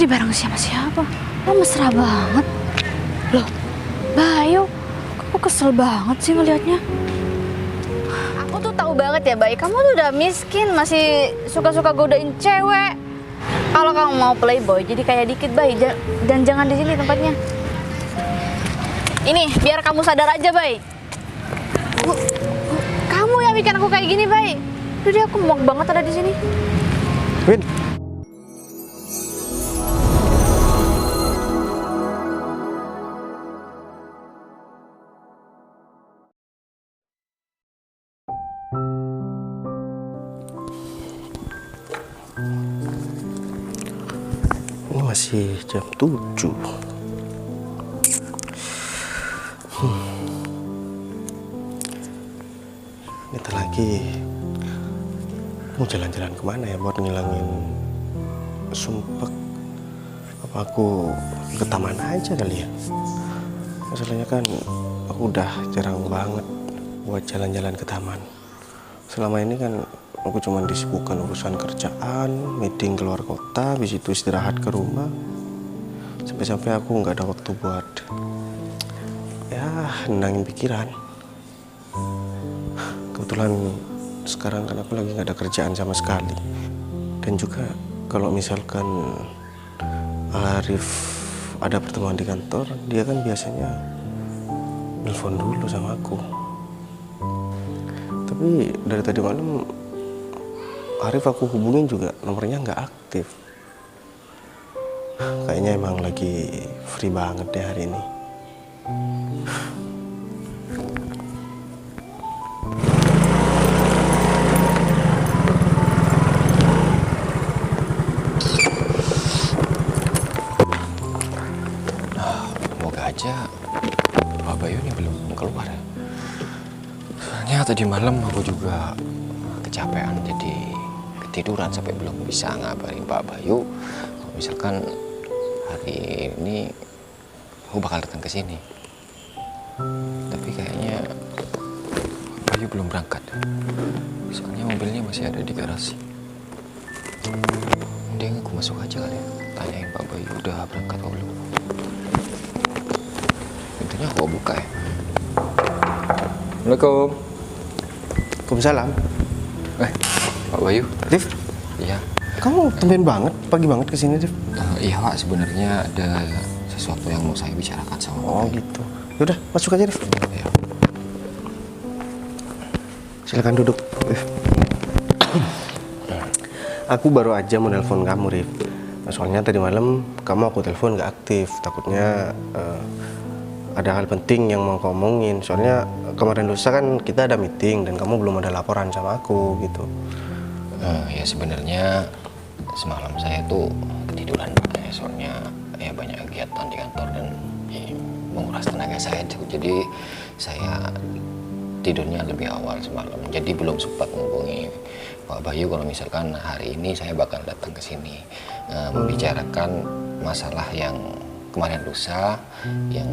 tadi bareng sama siapa? Oh, mesra banget. Loh, Bayu, aku kesel banget sih ngelihatnya. Aku tuh tahu banget ya, Bay. Kamu tuh udah miskin, masih suka-suka godain cewek. Kalau kamu mau playboy, jadi kayak dikit, Bay. Dan jangan di sini tempatnya. Ini, biar kamu sadar aja, Bay. Kamu yang bikin aku kayak gini, Bay. Jadi aku muak banget ada di sini. Win. Ini masih jam 7. Ntar lagi mau jalan-jalan kemana ya buat ngilangin sumpek? Apa aku ke taman aja kali ya? Masalahnya kan aku udah jarang banget buat jalan-jalan ke taman. Selama ini kan aku cuma disibukkan urusan kerjaan, meeting keluar kota, habis itu istirahat ke rumah. Sampai-sampai aku nggak ada waktu buat ya nenangin pikiran. Kebetulan sekarang kan aku lagi nggak ada kerjaan sama sekali. Dan juga kalau misalkan Arif ada pertemuan di kantor, dia kan biasanya nelfon dulu sama aku. Tapi dari tadi malam Arif aku hubungin juga nomornya nggak aktif. Kayaknya emang lagi free banget deh hari ini. Semoga aja Pak Bayu ini belum keluar ya. Soalnya tadi malam aku juga kecapean, jadi ketiduran sampai belum bisa ngabarin Pak Bayu kalau misalkan hari ini aku bakal datang ke sini. Tapi kayaknya Pak Bayu belum berangkat. Soalnya mobilnya masih ada di garasi. Mending aku masuk aja kali ya, tanyain Pak Bayu udah berangkat atau belum. Pintunya aku buka ya. Assalamualaikum. Waalaikumsalam. Pak Bayu. Rif, Iya. kamu tumben banget, pagi banget kesini, Rif. Iya Pak, sebenarnya ada sesuatu yang mau saya bicarakan sama Pak. Oh gitu. Yaudah, masuk aja, Rif. Iya. Silakan duduk, Rif. Aku baru aja mau nelpon kamu, Rif. Soalnya tadi malam kamu aku telepon nggak aktif. Takutnya ada hal penting yang mau kamu omongin. Soalnya kemarin lusa kan kita ada meeting dan kamu belum ada laporan sama aku gitu. Ya sebenarnya semalam saya tuh ketiduran Pak. Soalnya ya banyak kegiatan di kantor dan ya, menguras tenaga saya. Jadi saya tidurnya lebih awal semalam. Jadi belum sempat menghubungi Pak Bayu kalau misalkan hari ini saya bakal datang ke sini membicarakan masalah yang kemarin lusa yang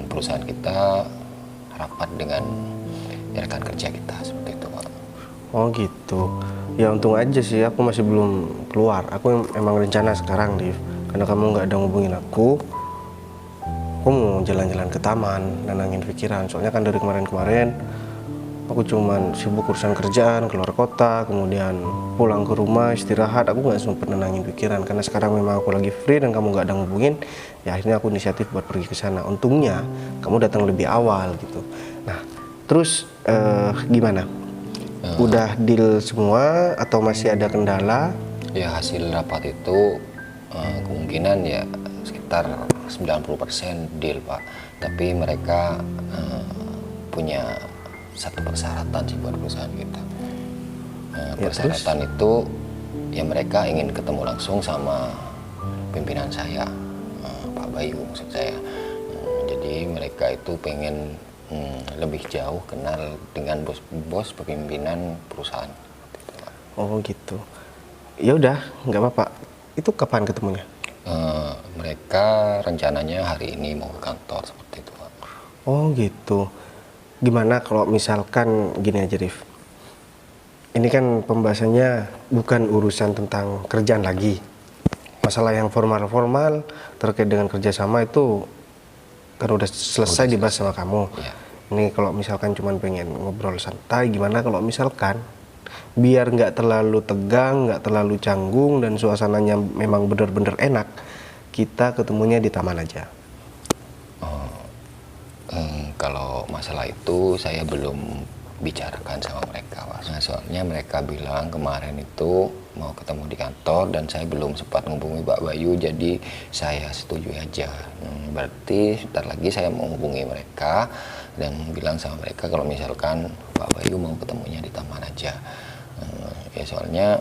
perusahaan kita rapat dengan rekan kerja kita seperti itu Pak. Oh gitu. Ya untung aja sih aku masih belum keluar. Aku emang rencana sekarang, Rif. Karena kamu nggak ada ngubungin aku mau jalan-jalan ke taman, nenangin pikiran. Soalnya kan dari kemarin-kemarin aku cuman sibuk urusan kerjaan, keluar kota, kemudian pulang ke rumah, istirahat. Aku nggak sempet nenangin pikiran. Karena sekarang memang aku lagi free dan kamu nggak ada ngubungin. Ya akhirnya aku inisiatif buat pergi ke sana. Untungnya kamu datang lebih awal gitu. Nah, terus gimana? Udah deal semua atau masih ada kendala? Ya hasil rapat itu kemungkinan ya sekitar 90% deal Pak. Tapi mereka punya satu persyaratan sih buat perusahaan kita. Persyaratan itu ya mereka ingin ketemu langsung sama pimpinan saya, Pak Bayu maksud saya. Jadi mereka itu pengen lebih jauh kenal dengan bos pemimpinan perusahaan. Oh gitu. Ya udah, nggak apa-apa. Itu kapan ketemunya? Mereka rencananya hari ini mau ke kantor seperti itu Pak. Oh gitu. Gimana kalau misalkan gini aja, Rif. Ini kan pembahasannya bukan urusan tentang kerjaan lagi. masalah yang formal-formal terkait dengan kerjasama itu kan udah selesai dibahas sama kamu. Iya. Ini kalau misalkan cuman pengen ngobrol santai, gimana kalau misalkan biar nggak terlalu tegang, nggak terlalu canggung, dan suasananya memang bener-bener enak, kita ketemunya di taman aja. Kalau masalah itu saya belum bicarakan sama mereka, Pak. Nah, soalnya mereka bilang kemarin itu mau ketemu di kantor dan saya belum sempat menghubungi Pak Bayu, jadi saya setuju aja. Berarti sebentar lagi saya mau menghubungi mereka dan bilang sama mereka kalau misalkan Pak Bayu mau ketemunya di taman aja. Ya soalnya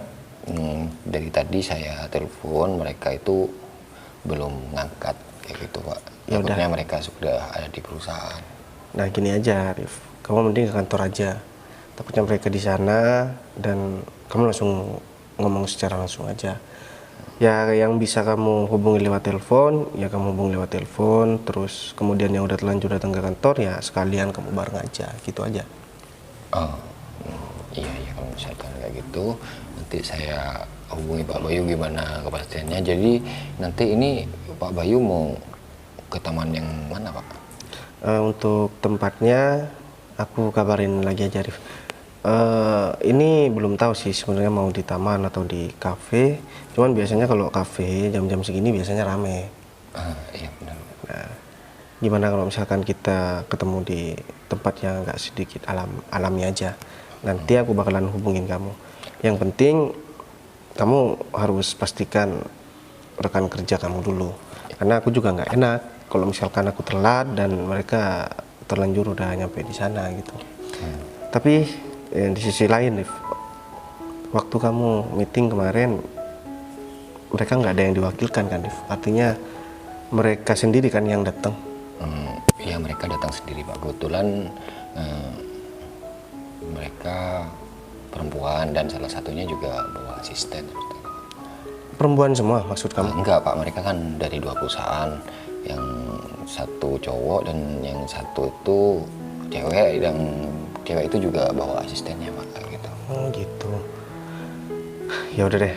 dari tadi saya telepon mereka itu belum ngangkat kayak gitu, Pak. Ya udah. Takutnya mereka sudah ada di perusahaan. Nah gini aja, Arif, kamu mending ke kantor aja. Takutnya mereka di sana dan kamu langsung ngomong secara langsung aja. Ya yang bisa kamu hubungi lewat telepon, ya kamu hubungi lewat telepon. Terus kemudian yang udah terlanjur datang ke kantor, ya sekalian kamu bareng aja, gitu aja. Oh, iya kalau misalkan kayak gitu, nanti saya hubungi Pak Bayu gimana kepastiannya. Jadi nanti ini Pak Bayu mau ke taman yang mana, Pak? Untuk tempatnya aku kabarin lagi aja, Rif. Ini belum tahu sih sebenarnya mau di taman atau di kafe. Cuman biasanya kalau kafe jam-jam segini biasanya rame. Iya benar. Nah, gimana kalau misalkan kita ketemu di tempat yang agak sedikit alami aja. Nanti aku bakalan hubungin kamu. Yang penting kamu harus pastikan rekan kerja kamu dulu. Karena aku juga nggak enak kalau misalkan aku telat dan mereka terlanjur udah nyampe di sana gitu. Tapi di sisi lain, Rif, waktu kamu meeting kemarin mereka nggak ada yang diwakilkan kan, Rif? Artinya mereka sendiri kan yang datang. Ya mereka datang sendiri, Pak. Kebetulan mereka perempuan dan salah satunya juga bawa asisten. Perempuan semua maksud kamu? Enggak, Pak, mereka kan dari 2 perusahaan. Yang satu cowok dan yang satu itu cewek, dan cewek itu juga bawa asistennya, Pak, gitu. Oh gitu. Ya udah deh,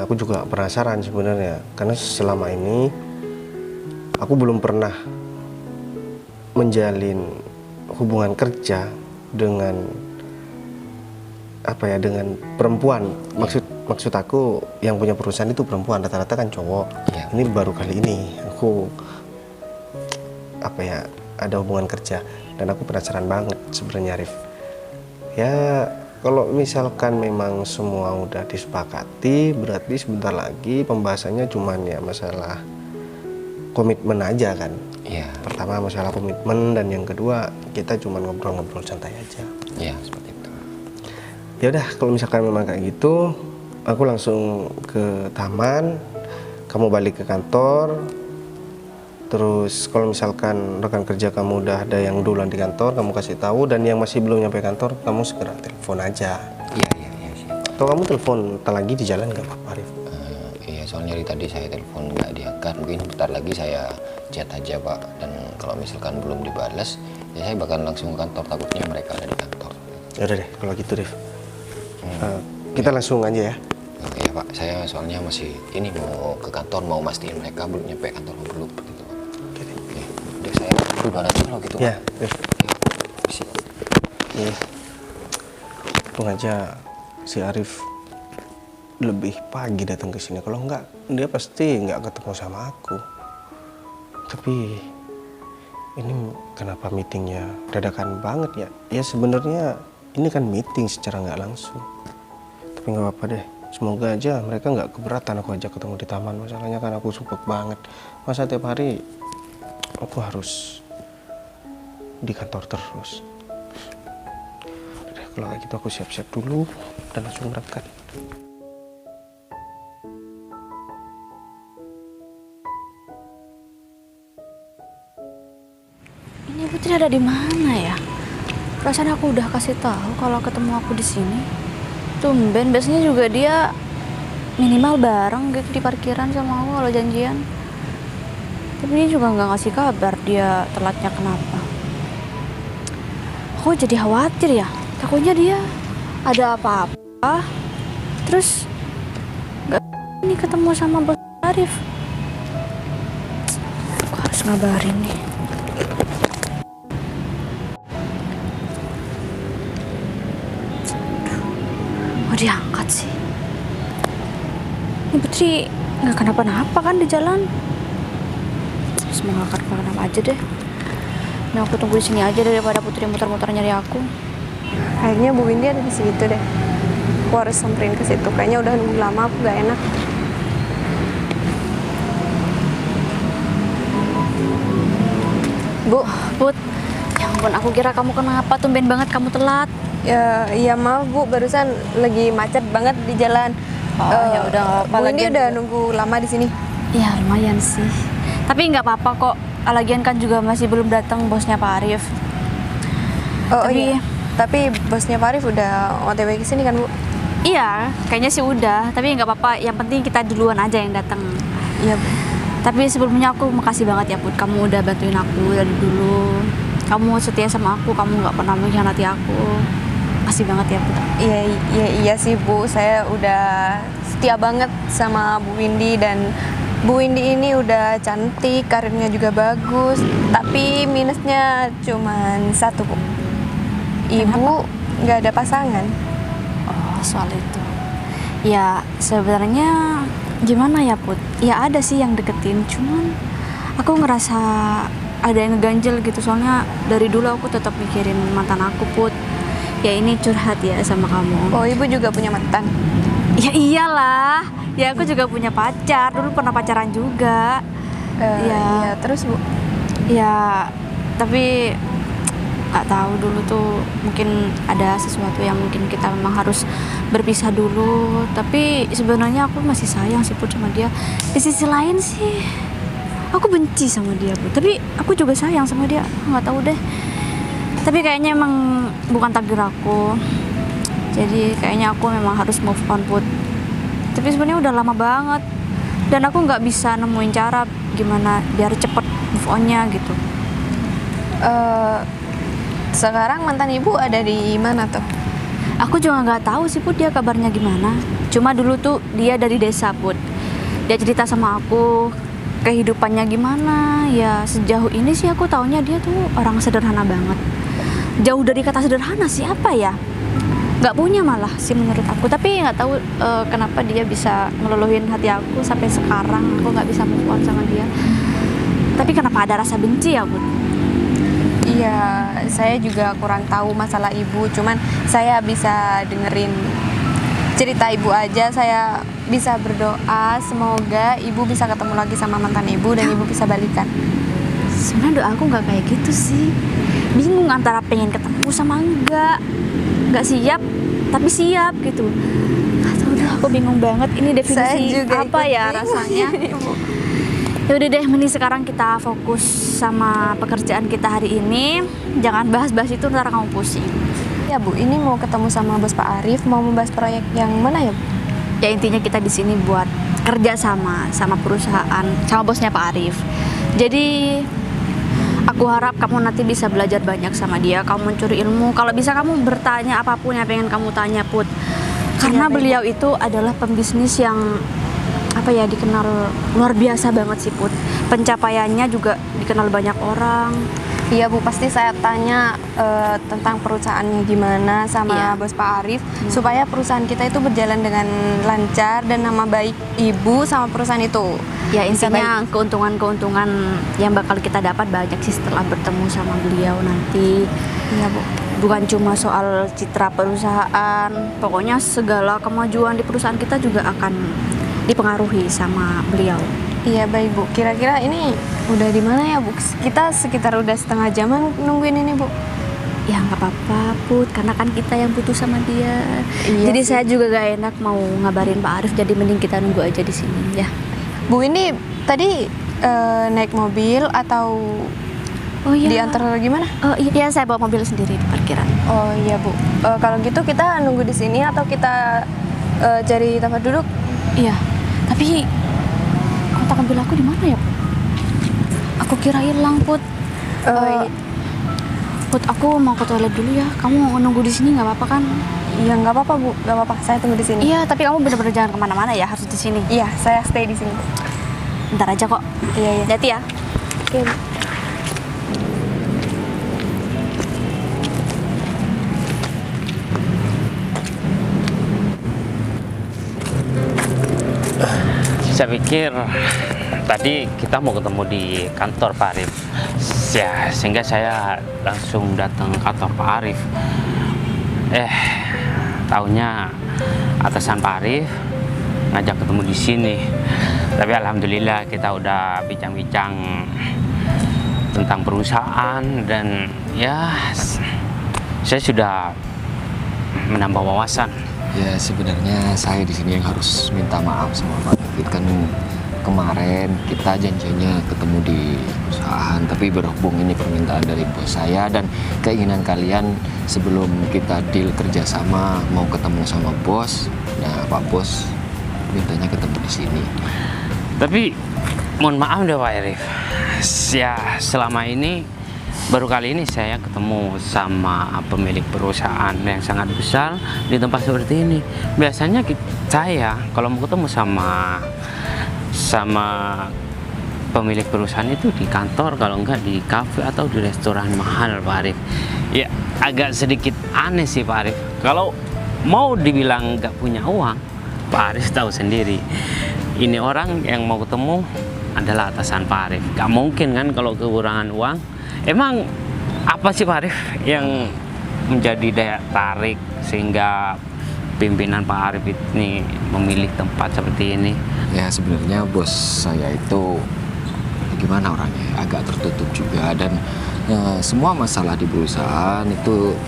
aku juga penasaran sebenarnya karena selama ini aku belum pernah menjalin hubungan kerja dengan dengan perempuan. Maksud aku yang punya perusahaan itu perempuan, rata-rata kan cowok. Ya. Ini baru kali ini aku ada hubungan kerja dan aku penasaran banget sebenarnya, Rif. Ya kalau misalkan memang semua udah disepakati, berarti sebentar lagi pembahasannya cuman ya masalah komitmen aja kan. Iya. Pertama masalah komitmen dan yang kedua kita cuman ngobrol-ngobrol santai aja. Iya, seperti itu. Ya udah, kalau misalkan memang kayak gitu, aku langsung ke taman, kamu balik ke kantor. Terus kalau misalkan rekan kerja kamu udah ada yang duluan di kantor, kamu kasih tahu, dan yang masih belum nyampe kantor, kamu segera telepon aja. Iya, siap. Atau kamu telepon lagi di jalan nggak apa-apa, Arif? Iya, soalnya dari tadi saya telepon nggak diangkat. Mungkin bentar lagi saya chat aja, Pak. Dan kalau misalkan belum dibalas, ya saya bakal langsung ke kantor. Takutnya mereka ada di kantor. Ya udah deh, kalau gitu, Rif. Kita langsung aja ya. Iya, Pak. Saya soalnya masih mau ke kantor, mau mastiin mereka belum nyampe kantor dulu. Gitu, Pak. Oke deh. Ya, udah saya balas kalau gitu, Ya, Pak. Rif. Siap. Nih, untung aja si Arif lebih pagi datang ke sini. Kalau enggak, dia pasti nggak ketemu sama aku. Tapi ini kenapa meetingnya dadakan banget ya? Ya sebenarnya ini kan meeting secara nggak langsung. Tapi nggak apa-apa deh. Semoga aja mereka nggak keberatan aku ajak ketemu di taman. Masalahnya kan aku sumpek banget. Masa tiap hari aku harus di kantor terus. Udah, kalau kayak gitu aku siap-siap dulu dan langsung berangkat. Ini Putri ada di mana ya? Perasaan aku udah kasih tahu kalau ketemu aku di sini. Tumben, biasanya juga dia minimal bareng gitu di parkiran sama aku kalau janjian. Tapi dia juga nggak ngasih kabar dia telatnya kenapa. Aku jadi khawatir ya. Takutnya dia ada apa-apa. Terus nggak ini ketemu sama bos Arif. Aku harus ngabarin nih. Mau diangkat sih. Ini Putri nggak kenapa-napa kan di jalan. Semoga nggak kenapa-napa aja deh. Nah, aku tunggu di sini aja daripada Putri muter-muter nyari aku. Kayaknya Bu Windy ada di situ deh. Aku harus samperin ke situ. Kayaknya udah nunggu lama, aku gak enak. Bu, Put, ya ampun, aku kira kamu kenapa, tumben banget kamu telat. ya maaf Bu, barusan lagi macet banget di jalan. Oh, ya udah nggak apa-apa. Bu Windy Lagian udah juga- nunggu lama di sini. Ya lumayan sih. Tapi nggak apa-apa kok. Lagian kan juga masih belum datang bosnya Pak Arif. Oh Tapi- iya. Tapi bosnya Pak Arif udah OTW ke sini kan Bu? Iya, kayaknya sih udah. Tapi nggak apa-apa. Yang penting kita duluan aja yang datang. Iya Bu. Tapi sebelumnya aku makasih banget ya Put. Kamu udah bantuin aku dari dulu. Kamu setia sama aku. Kamu nggak pernah mengkhianati aku. Makasih banget ya Put. Iya sih Bu, saya udah setia banget sama Bu Windy dan Bu Windy ini udah cantik, karirnya juga bagus. Tapi minusnya cuman satu Bu. Ibu nggak ada pasangan. Oh, soal itu. Ya, sebenarnya gimana ya, Put? Ya ada sih yang deketin, cuman aku ngerasa ada yang ngeganjel gitu. Soalnya dari dulu aku tetap mikirin mantan aku, Put. Ya ini curhat ya sama kamu. Oh ibu juga punya mantan? Ya iyalah. Ya aku juga punya pacar. Dulu pernah pacaran juga. Iya terus Bu. Ya, tapi nggak tahu dulu tuh mungkin ada sesuatu yang mungkin kita memang harus berpisah dulu. Tapi sebenarnya aku masih sayang sih Put sama dia. Di sisi lain sih aku benci sama dia Put. Tapi aku juga sayang sama dia. Nggak tahu deh. Tapi kayaknya emang bukan takdir aku. Jadi kayaknya aku memang harus move on Put. Tapi sebenarnya udah lama banget. Dan aku nggak bisa nemuin cara gimana biar cepet move onnya gitu. Sekarang mantan ibu ada di mana tuh? Aku juga nggak tahu sih Put dia kabarnya gimana. Cuma dulu tuh dia dari desa Put. Dia cerita sama aku kehidupannya gimana. Ya sejauh ini sih aku taunya dia tuh orang sederhana banget. Jauh dari kata sederhana sih apa ya? Nggak punya malah sih menurut aku. Tapi nggak tahu kenapa dia bisa ngeluluhin hati aku sampai sekarang. Aku nggak bisa move on sama dia. Tapi kenapa ada rasa benci ya Put? Iya, saya juga kurang tahu masalah ibu. Cuman saya bisa dengerin cerita ibu aja. Saya bisa berdoa semoga ibu bisa ketemu lagi sama mantan ibu dan ibu bisa balikan. Sebenarnya doa aku nggak kayak gitu sih. Bingung antara pengen ketemu sama nggak siap tapi siap gitu. Atau udah aku bingung banget ini Saya definisi juga apa ikut ya bingung rasanya. ini, Bu. Ya udah deh, mending sekarang kita fokus sama pekerjaan kita hari ini. Jangan bahas-bahas itu ntar kamu pusing. Ya Bu, ini mau ketemu sama bos Pak Arif, mau membahas proyek yang mana ya Bu? Ya intinya kita di sini buat kerja sama perusahaan, sama bosnya Pak Arif. Jadi aku harap kamu nanti bisa belajar banyak sama dia. Kamu mencuri ilmu. Kalau bisa kamu bertanya apapun yang pengen kamu tanya Put. Karena Iya, baik, beliau itu adalah pembisnis yang apa ya dikenal luar biasa banget sih Put. Pencapaiannya juga dikenal banyak orang. Iya Bu, pasti saya tanya tentang perusahaannya gimana sama Iya. bos Pak Arif supaya perusahaan kita itu berjalan dengan lancar dan nama baik ibu sama perusahaan itu. Ya Bisa intinya keuntungan-keuntungan yang bakal kita dapat banyak sih setelah bertemu sama beliau nanti. Iya Bu. Bukan cuma soal citra perusahaan, pokoknya segala kemajuan di perusahaan kita juga akan dipengaruhi sama beliau. Iya baik Bu. Kira-kira ini udah di mana ya Bu? Kita sekitar udah setengah jaman nungguin ini Bu. Ya nggak apa-apa Put, karena kan kita yang butuh sama dia. Iya Jadi sih. saya juga gak enak mau ngabarin Pak Arif, jadi mending kita nunggu aja di sini ya. Bu ini tadi naik mobil atau Oh iya. diantar gimana? Oh iya, saya bawa mobil sendiri di parkiran. Oh iya Bu. Kalau gitu kita nunggu di sini atau kita cari tempat duduk? Iya. Tapi kotak mobil aku di mana ya Put? Aku kira hilang Put. Iya. Put, aku mau ke toilet dulu ya. Kamu nunggu di sini nggak apa-apa kan? Iya nggak apa-apa Bu, nggak apa-apa. Saya tunggu di sini. Iya, tapi kamu benar-benar jangan kemana-mana ya, harus di sini. Iya, saya stay di sini. Ntar aja kok. Iya, iya. Hati ya. Oke, Bu. Saya pikir tadi kita mau ketemu di kantor Pak Arif. Ya, sehingga saya langsung datang ke kantor Pak Arif. Taunya atasan Pak Arif ngajak ketemu di sini. Tapi alhamdulillah kita udah bincang-bincang tentang perusahaan dan ya saya sudah menambah wawasan. Ya sebenarnya saya di sini yang harus minta maaf sama Pak David. Kan kemarin kita janjinya ketemu di perusahaan, tapi berhubung ini permintaan dari bos saya dan keinginan kalian sebelum kita deal kerjasama mau ketemu sama bos, nah Pak Bos mintanya ketemu di sini. Tapi mohon maaf deh Pak Arif. Ya selama ini baru kali ini saya ketemu sama pemilik perusahaan yang sangat besar di tempat seperti ini. Biasanya saya kalau mau ketemu sama pemilik perusahaan itu di kantor, kalau enggak di kafe atau di restoran mahal Pak Arif. Ya agak sedikit aneh sih Pak Arif. Kalau mau dibilang nggak punya uang, Pak Arif tahu sendiri. Ini orang yang mau ketemu adalah atasan Pak Arif. Gak mungkin kan kalau kekurangan uang. Emang apa sih Pak Arif yang menjadi daya tarik sehingga pimpinan Pak Arif ini memilih tempat seperti ini? Ya sebenarnya bos saya itu gimana orangnya, agak tertutup juga dan semua masalah di perusahaan itu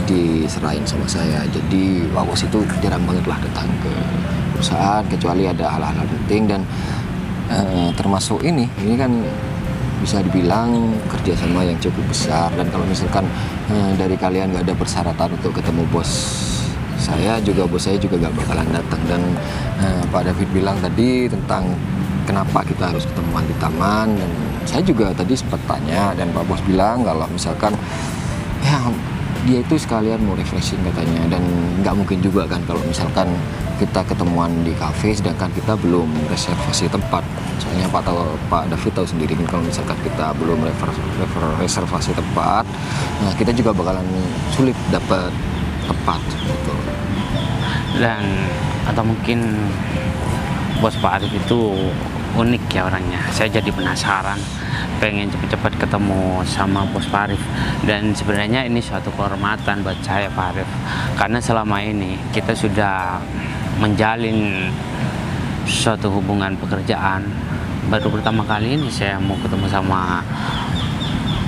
diserahin sama saya. Jadi Pak Bos itu jarang banget lah datang ke perusahaan kecuali ada hal-hal penting dan termasuk ini kan bisa dibilang kerjasama yang cukup besar. Dan kalau misalkan dari kalian nggak ada persyaratan untuk ketemu bos saya juga nggak bakalan datang. Dan Pak David bilang tadi tentang kenapa kita harus ketemuan di taman, dan saya juga tadi sempat tanya dan Pak Bos bilang kalau misalkan ya dia itu sekalian mau refreshing katanya, dan nggak mungkin juga kan kalau misalkan kita ketemuan di kafe sedangkan kita belum reservasi tempat. Soalnya Pak David tahu sendiri kan kalau misalkan kita belum reservasi tempat, nah kita juga bakalan sulit dapat tempat gitu. Dan atau mungkin bos Pak Arif itu unik ya orangnya. Saya jadi penasaran, pengen cepet-cepet ketemu sama bos Pak Arif. Dan sebenarnya ini suatu kehormatan buat saya Pak Arif, karena selama ini kita sudah menjalin suatu hubungan pekerjaan. Baru pertama kali ini saya mau ketemu sama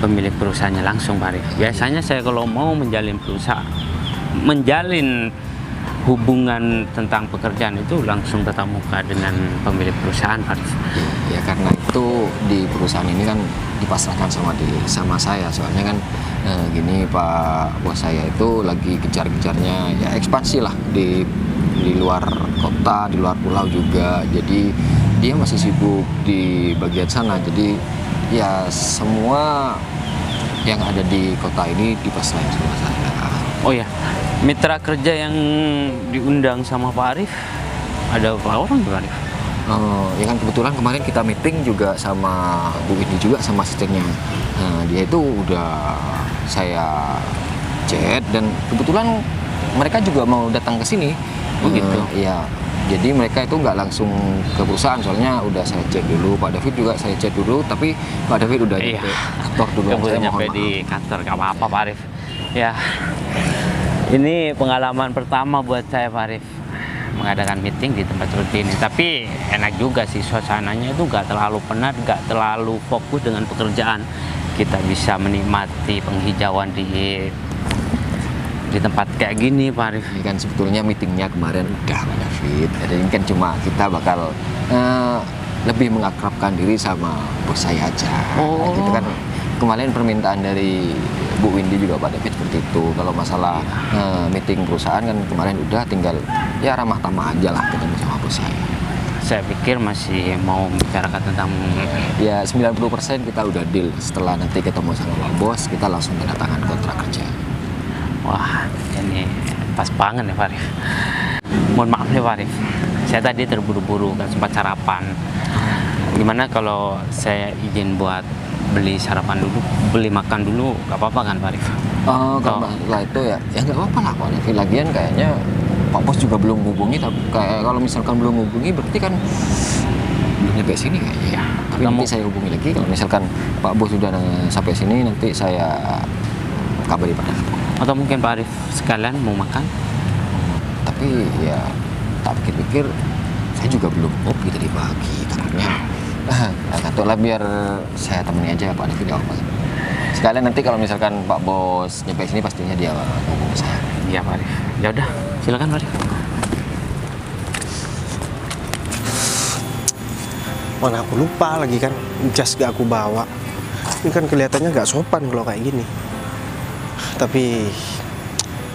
pemilik perusahaannya langsung Pak Arif. Biasanya saya kalau mau menjalin hubungan tentang pekerjaan itu langsung tatap muka dengan pemilik perusahaan Pak Arif. Ya karena itu di perusahaan ini kan dipasrahkan sama saya. Soalnya kan gini, Pak bos saya itu lagi kejar-kejarnya ya ekspansi lah di luar kota, di luar pulau juga. Jadi dia masih sibuk di bagian sana. Jadi ya semua yang ada di kota ini dipasrahkan sama saya. Oh ya, mitra kerja yang diundang sama Pak Arif ada berapa orang Pak Arif? Ya kan kebetulan kemarin kita meeting juga sama Bu Windy juga sama asistennya. Nah, dia itu udah saya chat dan kebetulan mereka juga mau datang ke sini. Begitu. Iya. Jadi mereka itu nggak langsung ke perusahaan, soalnya udah saya chat dulu. Pak David juga saya chat dulu, tapi Pak David udah nyampe kantor dulu. Saya nyampe di kantor, gak apa-apa Pak Arif. Ya, ini pengalaman pertama buat saya Pak Arif mengadakan meeting di tempat seperti ini. Tapi enak juga sih, suasananya itu gak terlalu penat, gak terlalu fokus dengan pekerjaan. Kita bisa menikmati penghijauan di tempat kayak gini Pak Arif. Ini kan sebetulnya meetingnya kemarin udah Pak David. Jadi ini kan cuma kita bakal lebih mengakrabkan diri sama bos saya aja. Oh. Gitu kan. Kemarin permintaan dari Bu Windy juga Pak David seperti itu. Kalau masalah meeting perusahaan kan kemarin udah, tinggal ya ramah tamah aja lah ketemu sama bos saya. Saya pikir masih mau bicarakan tentang Ya 90% kita udah deal. Setelah nanti ketemu sama Pak Bos, kita langsung tanda tangan kontrak kerja. wah, ini pas banget ya Pak Arif. Mohon maaf ya Pak Arif, saya tadi terburu-buru, gak sempat sarapan. Gimana kalau saya izin buat beli sarapan dulu, beli makan dulu, gak apa-apa kan Pak Arif? Oh, kalau masalah itu ya nggak apa-apa lah Pak Arif. Lagian kayaknya Pak Bos juga belum hubungi, tapi kayak kalau misalkan belum hubungi berarti kan belum nyampe sini kayaknya. Ya, Tapi nanti saya hubungi lagi kalau misalkan Pak Bos sudah sampai sini, nanti saya kabari Pak Arif. Atau mungkin Pak Arif sekalian mau makan? Tapi ya tak pikir-pikir saya juga belum ngopi tadi pagi karena ngantuk lah, biar saya temani aja Pak Arif di awal. Sekalian nanti kalau misalkan Pak Bos nyampe sini pastinya dia hubungi saya. Iya Pak Arif. Ya udah, silakan Pak Arif. Mana aku lupa lagi kan, jas gak aku bawa. Ini kan kelihatannya gak sopan kalau kayak gini. Tapi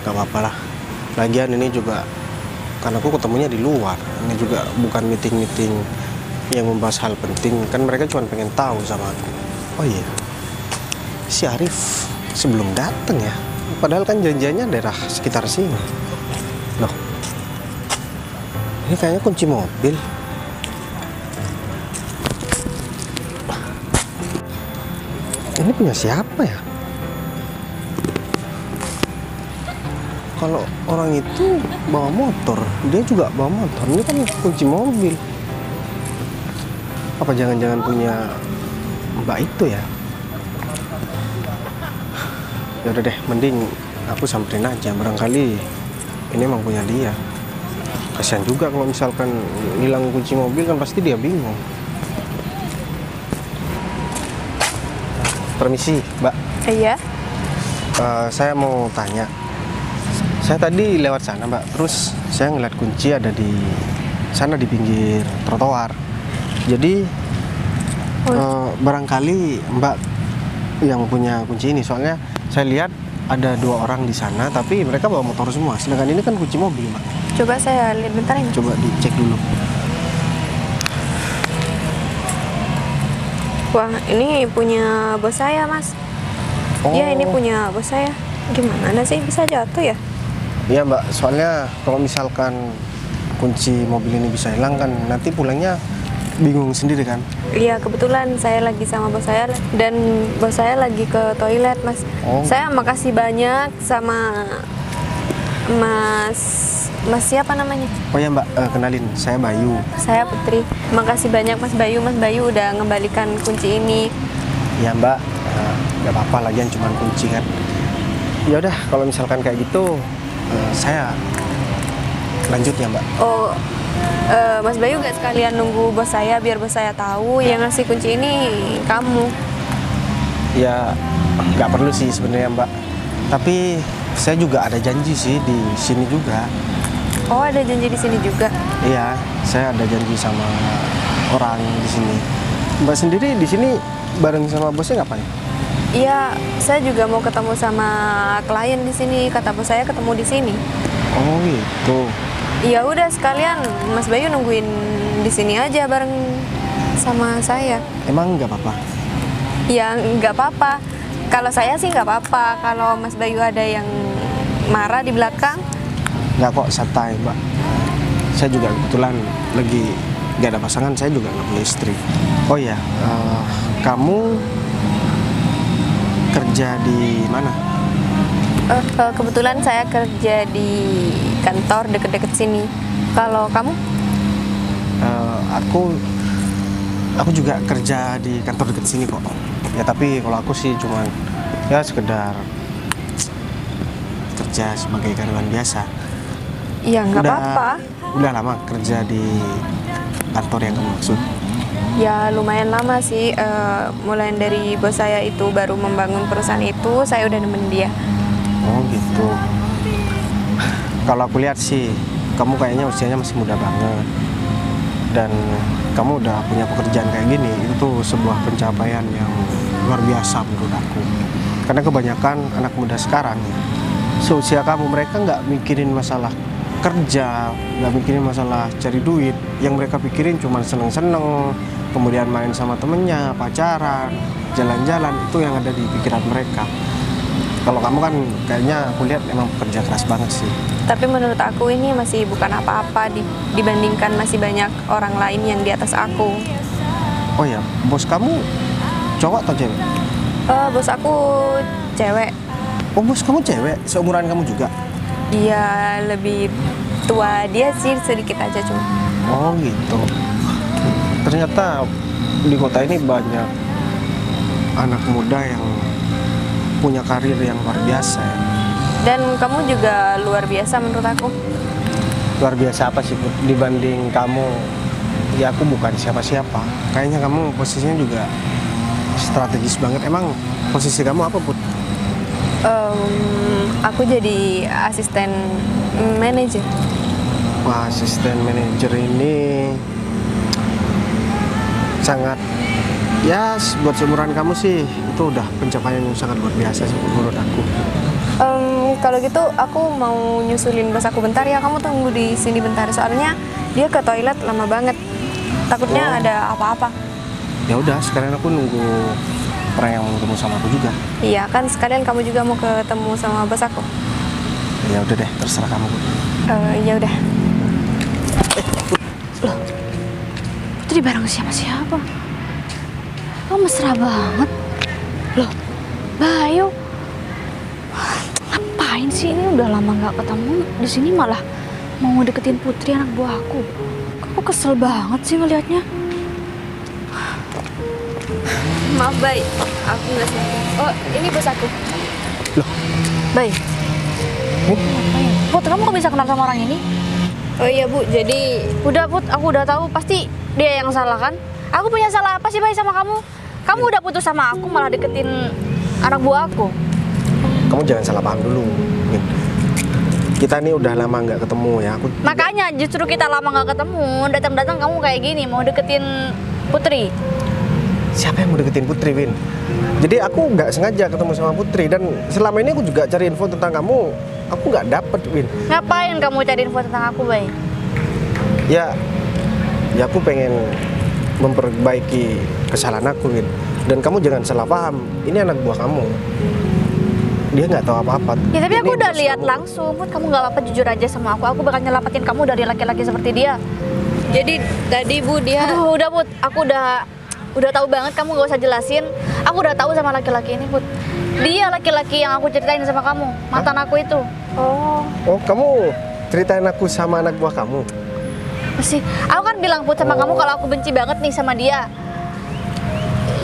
gak apa-apa lah. Lagian ini juga karena aku ketemunya di luar. Ini juga bukan meeting-meeting yang membahas hal penting. Kan mereka cuma pengen tahu sama aku. Oh iya, si Arif sebelum datang ya. Padahal kan janjiannya daerah sekitar sini. Loh, ini kayaknya kunci mobil. Ini punya siapa ya? Kalau orang itu bawa motor, dia juga bawa motor. Ini kan kunci mobil. Apa jangan-jangan punya Mbak itu ya? Ya udah deh, mending aku samperin aja. Barangkali ini emang punya dia. Kasian juga kalau misalkan hilang kunci mobil, kan pasti dia bingung. Permisi, Mbak. Iya. Saya mau tanya. Saya tadi lewat sana, Mbak. Terus saya ngeliat kunci ada di sana di pinggir trotoar. Jadi barangkali Mbak yang punya kunci ini. Soalnya saya lihat ada 2 orang di sana, tapi mereka bawa motor semua. Sedangkan ini kan kunci mobil, Mbak. Coba saya lihat bentar ini. Coba dicek dulu. Wah, ini punya bos saya, Mas. Iya, ini punya bos saya. Gimana sih bisa jatuh ya? Iya, Mbak. Soalnya kalau misalkan kunci mobil ini bisa hilang, kan nanti pulangnya bingung sendiri kan. Iya, kebetulan saya lagi sama bos saya dan bos saya lagi ke toilet, Mas. Saya makasih banyak sama Mas siapa namanya? Oh ya, Mbak, kenalin, saya Bayu. Saya Putri. Makasih banyak Mas Bayu. Mas Bayu udah ngembalikan kunci ini. Ya, Mbak, nggak apa-apa, lagian cuma kunci kan. Ya udah, kalau misalkan kayak gitu, saya lanjut ya, Mbak. Oh, Mas Bayu gak sekalian nunggu bos saya biar bos saya tahu yang ngasih kunci ini kamu? Ya, nggak perlu sih sebenarnya, Mbak. Tapi saya juga ada janji sih di sini juga. Oh, ada janji di sini juga? Iya, saya ada janji sama orang di sini. Mbak sendiri di sini bareng sama bosnya ngapain? Iya, saya juga mau ketemu sama klien di sini. Kata bos saya ketemu di sini. Oh gitu. Iya udah sekalian Mas Bayu nungguin di sini aja bareng sama saya. Emang nggak apa-apa? Ya nggak apa-apa. Kalau saya sih nggak apa-apa. Kalau Mas Bayu ada yang marah di belakang? Nggak kok, santai, Mbak. Saya juga kebetulan lagi nggak ada pasangan, saya juga nggak punya istri. Oh iya, kamu kerja di mana? Kebetulan saya kerja di kantor deket-deket sini. Kalau kamu? Aku juga kerja di kantor deket sini kok. Ya tapi kalau aku sih cuman ya sekedar kerja sebagai karyawan biasa. Iya nggak apa-apa. Udah lama kerja di kantor yang kamu maksud? Ya lumayan lama sih. Mulai dari bos saya itu baru membangun perusahaan itu, saya udah nemenin dia. Oh gitu. Kalau aku lihat sih, kamu kayaknya usianya masih muda banget. Dan kamu udah punya pekerjaan kayak gini, itu tuh sebuah pencapaian yang luar biasa menurut aku. Karena kebanyakan anak muda sekarang, seusia kamu, mereka nggak mikirin masalah kerja, nggak mikirin masalah cari duit. Yang mereka pikirin cuma seneng-seneng, kemudian main sama temennya, pacaran, jalan-jalan, itu yang ada di pikiran mereka. Kalau kamu kan kayaknya aku lihat emang pekerja keras banget sih. Tapi menurut aku ini masih bukan apa-apa dibandingkan masih banyak orang lain yang di atas aku. Oh ya, bos kamu cowok atau cewek? Bos aku cewek. Oh, bos kamu cewek, seumuran kamu juga? Dia lebih tua dia sih sedikit aja cuma. Oh gitu. Ternyata di kota ini banyak anak muda yang punya karir yang luar biasa ya. Dan kamu juga luar biasa menurut aku. Luar biasa apa sih, Put? Dibanding kamu, ya aku bukan siapa-siapa. Kayaknya kamu posisinya juga strategis banget. Emang posisi kamu apa, Put? Aku jadi asisten manajer. Wah, asisten manajer ini sangat, ya buat seumuran kamu sih itu udah pencapaian yang sangat luar biasa sih menurut aku. Kalau gitu aku mau nyusulin bos aku bentar ya. Kamu tunggu di sini bentar soalnya dia ke toilet lama banget. Takutnya ada apa-apa. Ya udah, sekarang aku nunggu orang yang mau ketemu sama aku juga. Iya kan sekalian kamu juga mau ketemu sama bos aku. Ya udah deh, terserah kamu. Ya udah. Putri bareng siapa siapa? Kok mesra banget? Loh, Bayu, ngapain sih ini udah lama nggak ketemu? Di sini malah mau deketin Putri anak buahku. Kok kesel banget sih ngelihatnya? Maaf Bay, aku nggak sengaja. Oh ini bos aku. Bayu, ngapain? Put, kamu kok bisa kenal sama orang ini? Oh iya Bu, jadi Udah Put, aku udah tahu pasti dia yang salah kan? Aku punya salah apa sih Bay sama kamu? Kamu udah putus sama aku malah deketin anak buah aku. Kamu jangan salah paham dulu, Min. Kita nih udah lama nggak ketemu ya. Aku Makanya justru kita lama nggak ketemu, datang-datang kamu kayak gini mau deketin Putri. Siapa yang mau deketin Putri, Win? Jadi aku nggak sengaja ketemu sama Putri dan selama ini aku juga cari info tentang kamu. Aku nggak dapet, Win. Ngapain kamu cari info tentang aku, Bay? Ya aku pengen memperbaiki kesalahan aku, Win. Dan kamu jangan salah paham. Ini anak buah kamu. Dia nggak tahu apa-apa. Ya tapi aku Ini udah bos lihat kamu. langsung, Put, kamu nggak apa-apa jujur aja sama aku. Aku bakal nyelamatin kamu dari laki-laki seperti dia. jadi tadi Bu dia Aduh, udah Put, aku udah tahu banget, kamu gak usah jelasin. Aku udah tahu sama laki-laki ini, Put. Dia laki-laki yang aku ceritain sama kamu, mantan aku itu. Oh, kamu ceritain aku sama anak buah kamu. Sih, aku kan bilang Put sama kamu kalau aku benci banget nih sama dia.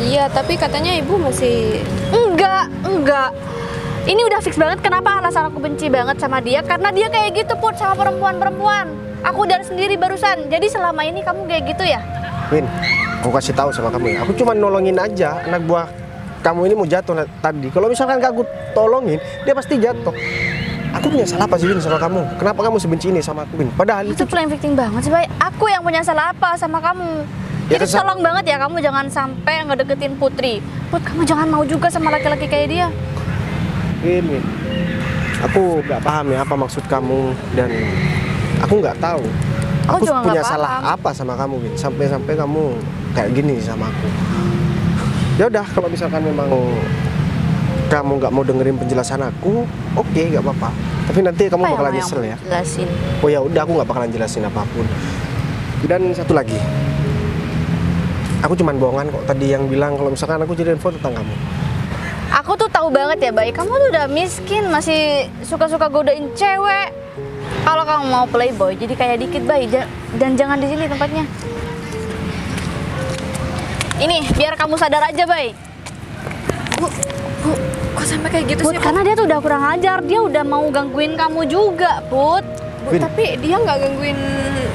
Iya, tapi katanya Ibu masih Enggak. Ini udah fix banget kenapa alasan aku benci banget sama dia. Karena dia kayak gitu, Put, sama perempuan-perempuan. Aku dari sendiri barusan. Jadi selama ini kamu kayak gitu ya? Win, aku kasih tahu sama kamu ya. Aku cuma nolongin aja anak buah kamu ini mau jatuh tadi. Kalau misalkan gak aku tolongin, dia pasti jatuh. Aku punya salah apa sih, Win, sama kamu? Kenapa kamu sebenci ini sama aku, Win? Padahal Itu playing victim banget sih, Bay. Aku yang punya salah apa sama kamu? Ya, Jadi tolong banget ya kamu jangan sampai ngedeketin Putri. Put, kamu jangan mau juga sama laki-laki kayak dia. Win. Aku nggak paham ya apa maksud kamu dan aku nggak tahu. Aku juga nggak punya paham. salah apa sama kamu, Win? Sampai kamu kayak gini sama aku. Ya udah, kalau misalkan memang kamu nggak mau dengerin penjelasan aku, oke, nggak apa-apa. Tapi nanti kamu Apa yang bakalan mau nyesel ya. jelasin? Oh ya udah, aku nggak bakalan jelasin apapun. Dan satu lagi, aku cuman bohongan kok tadi yang bilang kalau misalkan aku cari info tentang kamu. Aku tuh tahu banget ya, Bay. Kamu tuh udah miskin, masih suka-suka godain cewek. Kalau kamu mau playboy, jadi kayak dikit, Bay. Dan jangan di sini tempatnya. Ini, biar kamu sadar aja, Bay. Bu, kok sampai kayak gitu Put, sih? karena dia tuh udah kurang ajar. Dia udah mau gangguin kamu juga, Put. Bu, Win. tapi dia nggak gangguin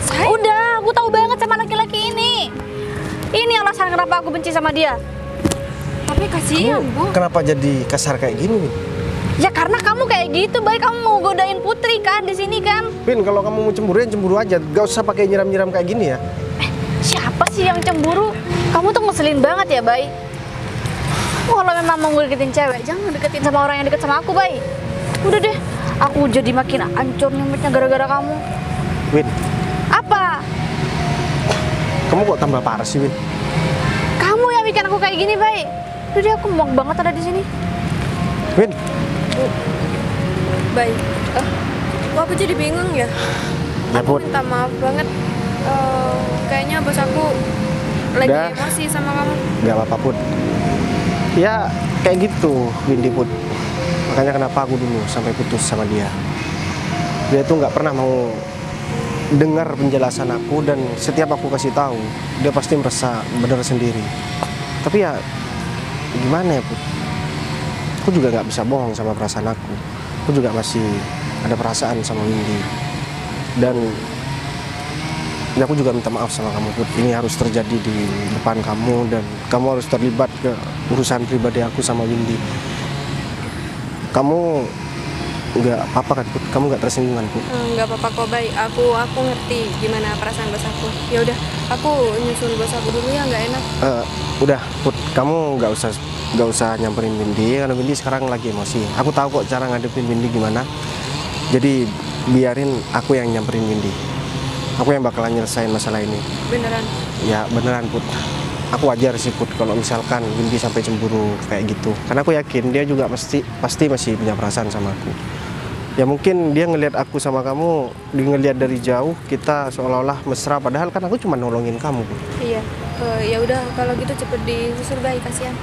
saya. Udah, aku tahu banget sama laki-laki ini. Ini alasan kenapa aku benci sama dia. Tapi kasihan, Bu. Kenapa jadi kasar kayak gini, Win? Ya karena kamu kayak gitu, Bay. Kamu mau godain Putri kan di sini kan? Win, kalau kamu mau cemburu ya cemburu aja. Gak usah pakai nyiram-nyiram kayak gini ya. Siapa sih yang cemburu? Kamu tuh ngeselin banget ya, Bay. Kalau memang mau deketin cewek, jangan deketin sama orang yang deket sama aku, Bay. Udah deh, aku jadi makin hancur nih moodnya gara-gara kamu. Win, Apa? kamu kok tambah parah sih, Win? Kamu yang bikin aku kayak gini, Bay. Udah deh, aku muak banget ada di sini. Win, Baik. Kok aku jadi bingung ya? Ya, Aku Put. minta maaf banget. Kayaknya bos aku lagi Udah. emosi sama kamu. Gak apa-apa Put. Ya kayak gitu Windy Put. Makanya kenapa aku dulu sampai putus sama dia. Dia tuh nggak pernah mau dengar penjelasan aku, dan setiap aku kasih tahu dia pasti merasa benar sendiri. Tapi ya gimana ya Put? Aku juga nggak bisa bohong sama perasaan aku. Aku juga masih ada perasaan sama Windy. Dan ya aku juga minta maaf sama kamu Put. Ini harus terjadi di depan kamu, dan kamu harus terlibat ke urusan pribadi aku sama Windy. Kamu nggak apa-apa kan Put? Kamu nggak tersinggung kan Put? Nggak apa-apa kok, Bay. Aku ngerti gimana perasaan bos aku. Ya udah, aku nyusul bos aku dulu ya, nggak enak. Udah Put, kamu nggak usah nyamperin Windy, karena Windy sekarang lagi emosi. Aku tahu kok cara ngadepin Windy gimana. Jadi biarin aku yang nyamperin Windy. Aku yang bakalan nyelesain masalah ini. Beneran. Ya beneran Put. Aku wajar sih Put kalau misalkan Windy sampai cemburu kayak gitu. Karena aku yakin dia juga pasti masih punya perasaan sama aku. Ya mungkin dia ngelihat aku sama kamu, dia ngelihat dari jauh kita seolah-olah mesra, padahal kan aku cuma nolongin kamu Put. Iya. Ya udah, kalau gitu cepet disusul, Bay. Kasihan.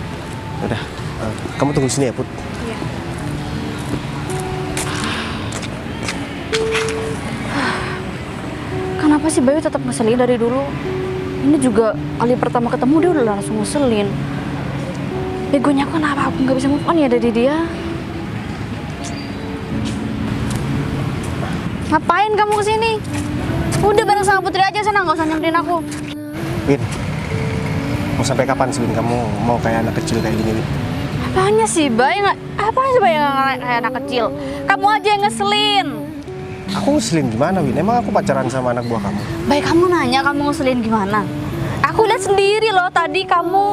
Udah, kamu tunggu sini ya Put. Iya. Kenapa sih Bayu tetap ngeselin dari dulu? Ini juga kali pertama ketemu dia udah langsung ngeselin. Begonya kenapa aku nggak bisa move on ya dari dia? Ngapain kamu kesini? Udah bareng sama Putri aja sana, nggak usah nyamperin aku. Win, mau sampai kapan sih Win kamu mau kayak anak kecil kayak gini Win? Apanya sih Bay? Apanya sih Bay yang kayak anak kecil? Kamu aja yang ngeselin. Aku ngeselin gimana Win? Emang aku pacaran sama anak buah kamu? Bay, kamu nanya kamu ngeselin gimana? Aku lihat sendiri loh tadi kamu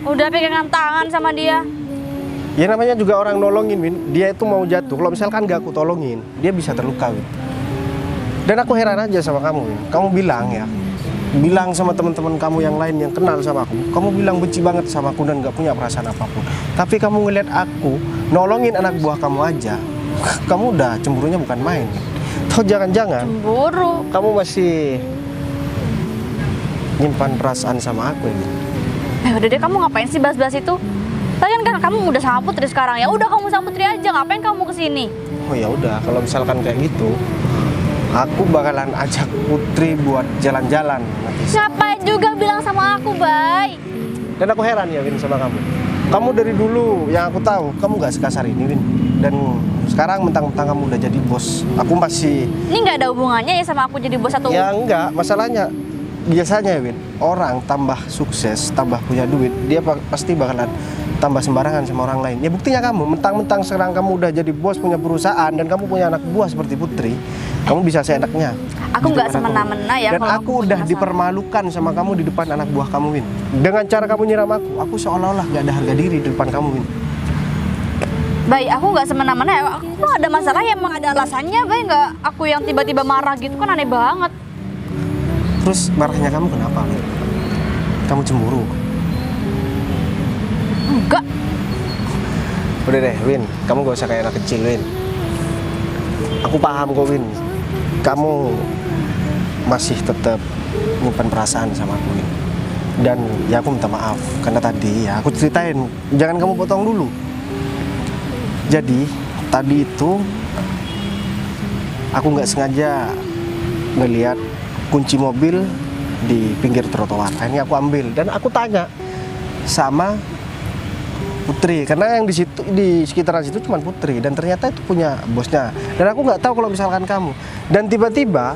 udah pegangan tangan sama dia. Ya namanya juga orang nolongin Win. Dia itu mau jatuh, kalau misalkan gak aku tolongin, dia bisa terluka Win. Dan aku heran aja sama kamu Win. Kamu bilang sama teman-teman kamu yang lain yang kenal sama aku, kamu bilang benci banget sama aku dan gak punya perasaan apapun. Tapi kamu ngeliat aku nolongin anak buah kamu aja, kamu udah cemburunya bukan main. Atau jangan-jangan Cemburu. kamu masih nyimpan perasaan sama aku ya? Udah deh, kamu ngapain sih bahas-bahas itu? Lagian kan kamu udah sama Putri sekarang, ya udah kamu sama Putri aja, ngapain kamu kesini? Oh ya udah, kalau misalkan kayak gitu, aku bakalan ajak Putri buat jalan-jalan nanti. Ngapain juga bilang sama aku, Bay? Dan aku heran ya Win sama kamu. Kamu dari dulu yang aku tahu, kamu gak sekasar ini Win. Dan sekarang mentang-mentang kamu udah jadi bos, aku masih... Ini nggak ada hubungannya ya sama aku jadi bos atau... Ya enggak, masalahnya biasanya Win, orang tambah sukses, tambah punya duit, dia pasti bakalan tambah sembarangan sama orang lain. Ya buktinya kamu, mentang-mentang sekarang kamu udah jadi bos, punya perusahaan, dan kamu punya anak buah seperti Putri, kamu bisa seenaknya. Aku di nggak depan semena-mena ya Dan kalau aku udah punya dipermalukan sama kamu di depan anak buah kamu Win. Dengan cara kamu nyiram aku seolah-olah gak ada harga diri di depan kamu Win. Bay, aku nggak semena-mena ya. Aku ada masalah ya, emang ada alasannya, Bay. Nggak aku yang tiba-tiba marah gitu kan aneh banget. Terus marahnya kamu kenapa Win? Kamu cemburu? Enggak. Udah deh Win, kamu gak usah kayak anak kecil Win. Aku paham kok Win, kamu masih tetap nyimpan perasaan sama aku Win. Dan ya aku minta maaf karena tadi ya aku ceritain, jangan kamu potong dulu. Jadi tadi itu aku nggak sengaja ngelihat kunci mobil di pinggir trotoar. Akhirnya aku ambil dan aku tanya sama Putri, karena yang di situ, di sekitaran situ cuma Putri, dan ternyata itu punya bosnya. Dan aku nggak tahu kalau misalkan kamu. Dan tiba-tiba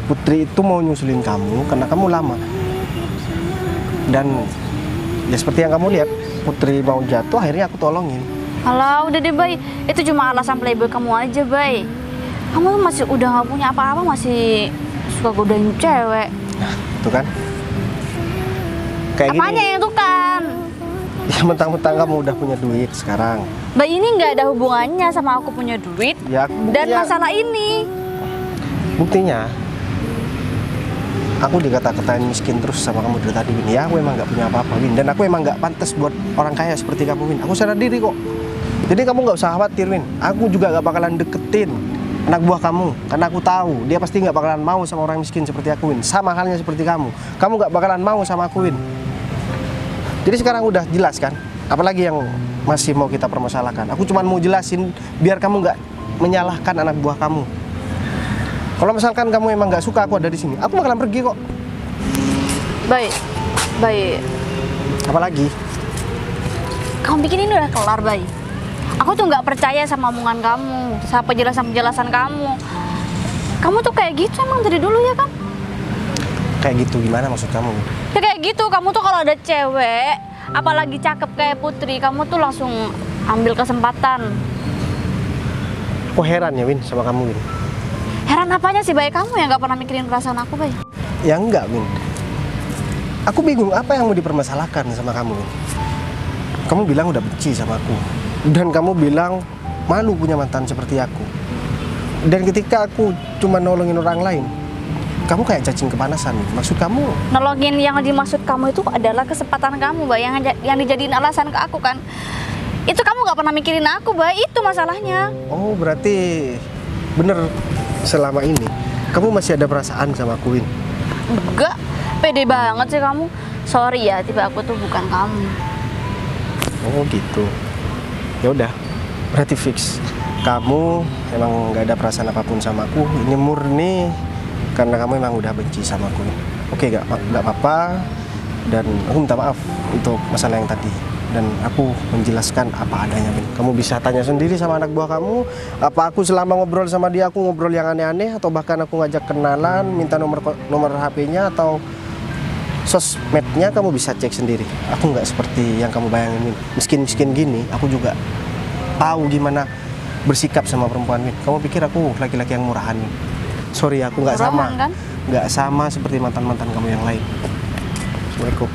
Putri itu mau nyusulin kamu karena kamu lama. Dan ya seperti yang kamu lihat, Putri mau jatuh, akhirnya aku tolongin. Alah, udah deh, Bay. Itu cuma alasan playboy kamu aja, Bay. Kamu tuh masih udah nggak punya apa-apa, masih suka godain cewek. Nah, itu kan. Kayak Apanya gini. yang itu kan? Ya mentang-mentang kamu udah punya duit sekarang. Bay, ini nggak ada hubungannya sama aku punya duit Ya, dan masalah ini. Buktinya, aku dikata-katain miskin terus sama kamu dari tadi Win. Ya aku emang nggak punya apa-apa Win, dan aku emang nggak pantas buat orang kaya seperti kamu Win. Aku sadar diri kok. Jadi kamu nggak usah khawatir Win. Aku juga nggak bakalan deketin anak buah kamu, karena aku tahu dia pasti nggak bakalan mau sama orang miskin seperti aku Win. Sama halnya seperti kamu nggak bakalan mau sama aku Win. Jadi sekarang udah jelas kan? Apalagi yang masih mau kita permasalahkan? Aku cuma mau jelasin biar kamu nggak menyalahkan anak buah kamu. Kalau misalkan kamu emang nggak suka aku ada di sini, aku bakalan pergi kok. Baik. Apalagi? Kamu bikin ini udah kelar, Bay. Aku tuh nggak percaya sama omongan kamu, sama penjelasan kamu. Kamu tuh kayak gitu emang dari dulu ya kan? Kayak gitu gimana maksud kamu? Ya kayak gitu, kamu tuh kalau ada cewek, apalagi cakep kayak Putri, kamu tuh langsung ambil kesempatan. Aku heran ya Win sama kamu Win. Heran apanya sih, Bay? Kamu yang nggak pernah mikirin perasaan aku, Bay. Ya enggak Win. Aku bingung apa yang mau dipermasalahkan sama kamu Win. Kamu bilang udah benci sama aku. Dan kamu bilang malu punya mantan seperti aku. Dan ketika aku cuma nolongin orang lain, kamu kayak cacing kepanasan. Maksud kamu? Nolongin yang dimaksud kamu itu adalah kesempatan kamu, Bay, yang dijadiin alasan ke aku kan. Itu kamu nggak pernah mikirin aku, Bay. Itu masalahnya. Oh, berarti bener selama ini kamu masih ada perasaan sama aku, Win? Enggak, pede banget sih kamu. Sorry ya, tiba aku tuh bukan kamu. Oh gitu. Ya udah, berarti fix. Kamu emang nggak ada perasaan apapun sama aku. Ini murni karena kamu emang udah benci sama aku. Oke, nggak apa-apa. Dan aku minta maaf untuk masalah yang tadi. Dan aku menjelaskan apa adanya, Win. Kamu bisa tanya sendiri sama anak buah kamu. Apa aku selama ngobrol sama dia aku ngobrol yang aneh-aneh atau bahkan aku ngajak kenalan, minta nomor HP-nya atau sosmednya, kamu bisa cek sendiri. Aku nggak seperti yang kamu bayangin, Win. Miskin-miskin gini, aku juga tahu gimana bersikap sama perempuan, Win. Kamu pikir aku laki-laki yang murahan, Win? Sorry, aku nggak sama. Murahan, kan? Nggak sama seperti mantan-mantan kamu yang lain. Assalamualaikum.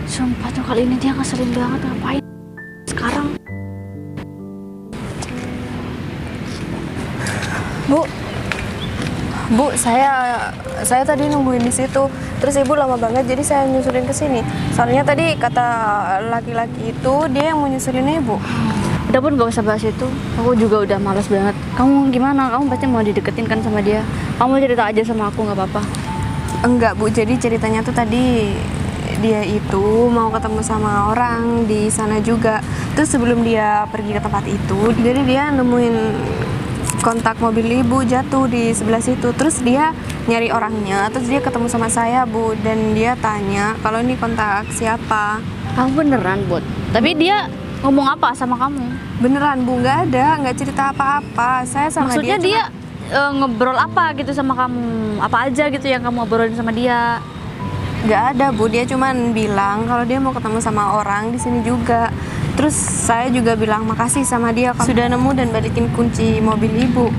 Sumpah tuh kali ini dia ngeselin banget, ngapain sekarang? Bu, saya tadi nungguin di situ. Terus ibu lama banget, jadi saya nyusulin ke sini. Soalnya tadi kata laki-laki itu dia yang mau nyusulin ibu. Udah pun gak usah bahas itu. Aku juga udah malas banget. Kamu gimana? Kamu pasti mau dideketin kan sama dia? Kamu cerita aja sama aku, nggak apa-apa. Enggak, Bu. Jadi ceritanya tuh tadi dia itu mau ketemu sama orang di sana juga. Terus sebelum dia pergi ke tempat itu, jadi dia nemuin kontak mobil ibu jatuh di sebelah situ. Terus dia nyari orangnya, terus dia ketemu sama saya, Bu. Dan dia tanya kalau ini kontak siapa. Kamu beneran, Bot? Tapi dia ngomong apa sama kamu? Beneran, Bu. Nggak cerita apa-apa. Saya sama Maksudnya dia ngobrol apa gitu sama kamu? Apa aja gitu yang kamu obrolin sama dia? nggak ada, Bu. Dia cuman bilang kalau dia mau ketemu sama orang di sini juga. Terus saya juga bilang makasih sama dia sudah nemu dan balikin kunci mobil ibu.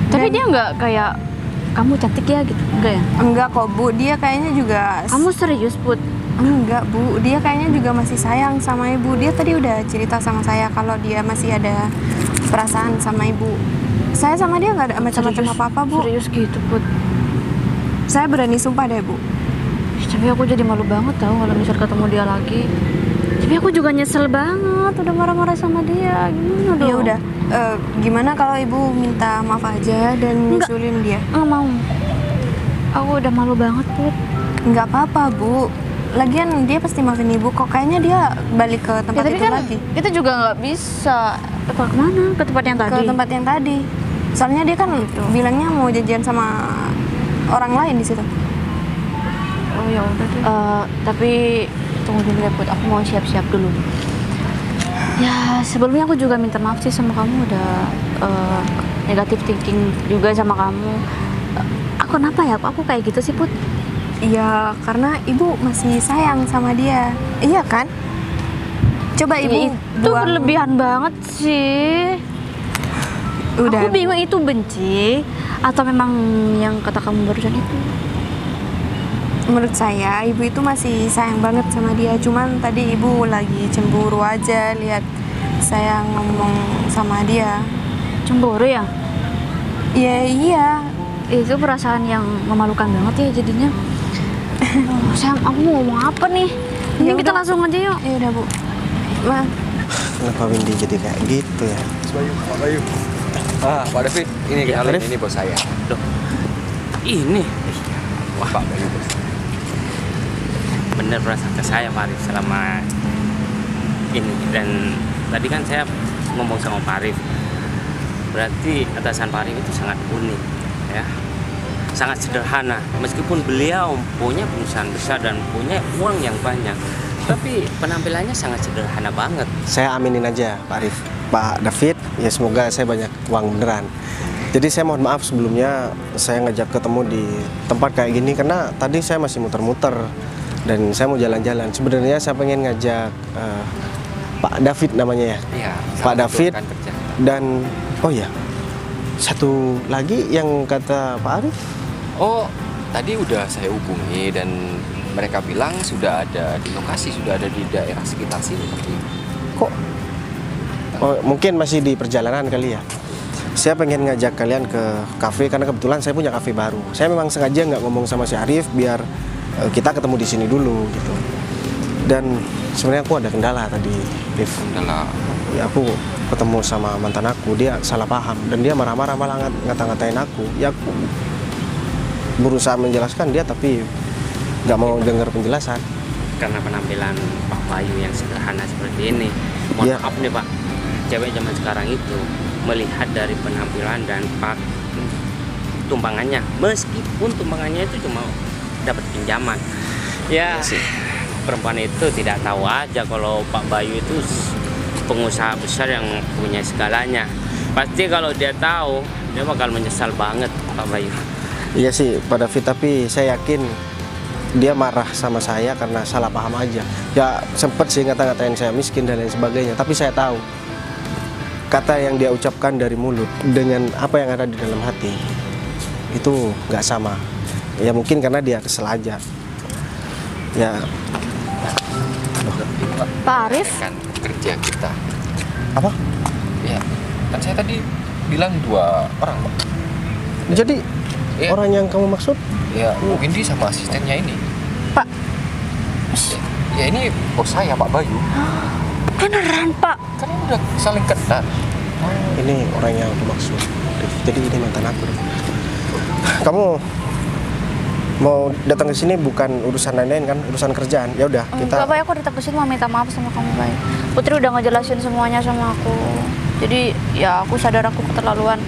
Tapi Dan dia nggak kayak kamu cantik ya gitu? Enggak ya? enggak kok, Bu. Dia kayaknya juga Kamu serius, Put? enggak, Bu. Dia kayaknya juga masih sayang sama ibu. Dia tadi udah cerita sama saya kalau dia masih ada perasaan sama ibu. Saya sama dia nggak ada macam-macam apa-apa, Bu. Serius gitu, Put? Saya berani sumpah deh, Bu. Tapi aku jadi malu banget tau kalau misal ketemu dia lagi. Tapi aku juga nyesel banget udah marah-marah sama dia. Gimana dong? Ya udah, gimana kalau ibu minta maaf aja dan Enggak. nyusulin dia? Nggak mau. Aku udah malu banget, Put. Nggak apa-apa, Bu. Lagian dia pasti maafin ibu kok. Kayaknya dia balik ke tempat tapi itu kan lagi. kita juga nggak bisa. Ke kemana? Ke tempat yang tadi? Ke tempat yang tadi. Soalnya dia kan bilangnya mau janjian sama orang lain di situ. Oh ya udah deh. Tapi tunggu dulu ya, Put. Aku mau siap-siap dulu. Ya sebelumnya aku juga minta maaf sih sama kamu udah negatif thinking juga sama kamu. Aku kenapa ya? Aku kayak gitu sih, Put? Iya, karena ibu masih sayang sama dia. Iya kan? Coba ibu Itu berlebihan banget sih. Udah. Aku bingung itu benci atau memang yang kata kamu barusan itu. Menurut saya ibu itu masih sayang banget sama dia. Cuman tadi ibu lagi cemburu aja lihat saya ngomong sama dia. Cemburu ya? Iya. Itu perasaan yang memalukan banget ya jadinya. Oh, sayang, aku mau ngomong apa nih? Ini Ya kita udah. langsung aja yuk. Ya udah, Bu. Ma, Kenapa Windy jadi kayak gitu ya? Pak Bayu. Pak David, ini Ya, kenalin, Arif. ini bos saya. Ini Pak Bayu bos. benar perasaan ke saya Pak Arif selama ini. Dan tadi kan saya ngomong sama Pak Arif, berarti atasan Pak Arif itu sangat unik ya, sangat sederhana. Meskipun beliau punya perusahaan besar dan punya uang yang banyak, tapi penampilannya sangat sederhana banget. Saya aminin aja Pak Arif, Pak David, ya semoga saya banyak uang beneran. Jadi saya mohon maaf sebelumnya saya ngajak ketemu di tempat kayak gini karena tadi saya masih muter-muter dan saya mau jalan-jalan. Sebenarnya saya pengen ngajak Pak David namanya ya. Iya, Pak David rekan kerja. dan oh ya, satu lagi yang kata Pak Arif. Oh, tadi udah saya hubungi dan mereka bilang sudah ada di lokasi, sudah ada di daerah sekitar sini. Kok? Oh, mungkin masih di perjalanan kali ya. Saya pengen ngajak kalian ke kafe karena kebetulan saya punya kafe baru. Saya memang sengaja nggak ngomong sama si Arif biar kita ketemu di sini dulu gitu. Dan sebenarnya aku ada kendala tadi, Arif. Kendala? Ya, aku ketemu sama mantan aku, dia salah paham dan dia marah-marah malah ngata-ngatain aku. Ya aku berusaha menjelaskan dia tapi nggak mau dengar penjelasan. Karena penampilan Pak Bayu yang sederhana seperti ini. Mohon Iya. maaf nih Pak, cewek zaman sekarang itu melihat dari penampilan dan tumpangannya, meskipun tumpangannya itu cuma dapat pinjaman. Ya, perempuan itu tidak tahu aja kalau Pak Bayu itu pengusaha besar yang punya segalanya. Pasti kalau dia tahu, dia bakal menyesal banget Pak Bayu. Iya sih Pak David, tapi saya yakin dia marah sama saya karena salah paham aja. Ya sempet sih ngata-ngatain saya miskin dan lain sebagainya, tapi saya tahu kata yang dia ucapkan dari mulut dengan apa yang ada di dalam hati itu nggak sama. Ya mungkin karena dia kesel aja. Ya Pak Arif, Rekan kerja kita. apa? Ya, kan saya tadi bilang 2 orang, Pak. Jadi Iya. orang yang kamu maksud? Ya, Windy sama asistennya ini. Pak. Ya ini bos saya, Pak Bayu. Beneran Pak? Kan ini udah saling kenal. Ini orang yang aku maksud. Jadi ini mantan aku. Kamu mau datang ke sini bukan urusan lain-lain kan, urusan kerjaan. Ya udah, Enggak kita Pak, aku datang ke sini mau minta maaf sama kamu Bay. Putri udah ngejelasin semuanya sama aku. Jadi ya aku sadar aku keterlaluan.